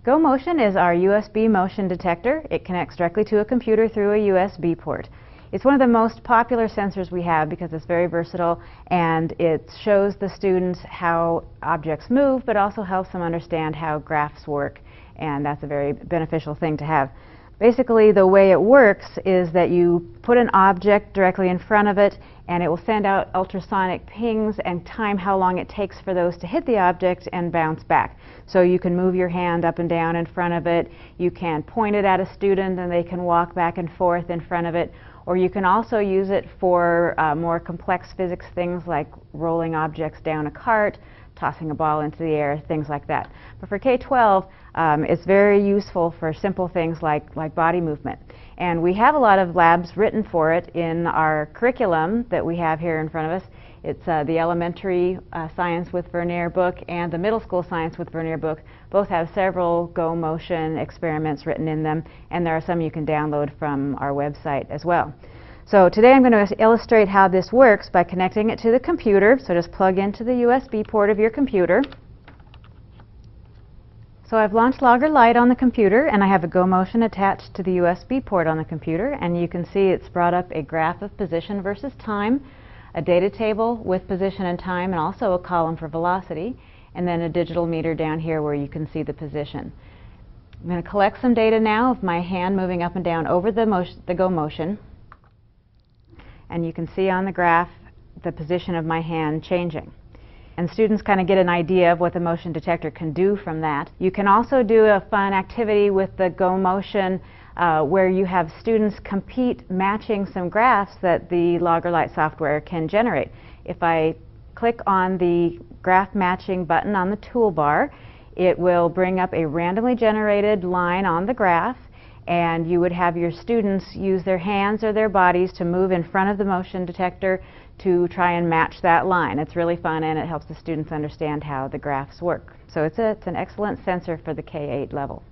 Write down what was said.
Go Motion is our USB motion detector. It connects directly to a computer through a USB port. It's one of the most popular sensors we have because it's very versatile and it shows the students how objects move, but also helps them understand how graphs work, and that's a very beneficial thing to have. Basically, the way it works is that you put an object directly in front of it and it will send out ultrasonic pings and time how long it takes for those to hit the object and bounce back. So you can move your hand up and down in front of it, you can point it at a student and they can walk back and forth in front of it, or you can also use it for more complex physics things like rolling objects down a cart, tossing a ball into the air, things like that. But for K-12, it's very useful for simple things like body movement. And we have a lot of labs written for it in our curriculum that we have here in front of us. It's the elementary science with Vernier book and the middle school science with Vernier book. Both have several Go Motion experiments written in them, and there are some you can download from our website as well. So today I'm going to illustrate how this works by connecting it to the computer. So just plug into the USB port of your computer. So I've launched Logger Lite on the computer and I have a Go Motion attached to the USB port on the computer, and you can see it's brought up a graph of position versus time, a data table with position and time, and also a column for velocity, and then a digital meter down here where you can see the position. I'm going to collect some data now of my hand moving up and down over the Go Motion. And you can see on the graph the position of my hand changing. And students kind of get an idea of what the motion detector can do from that. You can also do a fun activity with the Go Motion where you have students compete matching some graphs that the Logger Lite software can generate. If I click on the graph matching button on the toolbar, it will bring up a randomly generated line on the graph, and you would have your students use their hands or their bodies to move in front of the motion detector to try and match that line. It's really fun and it helps the students understand how the graphs work. So it's an excellent sensor for the K-8 level.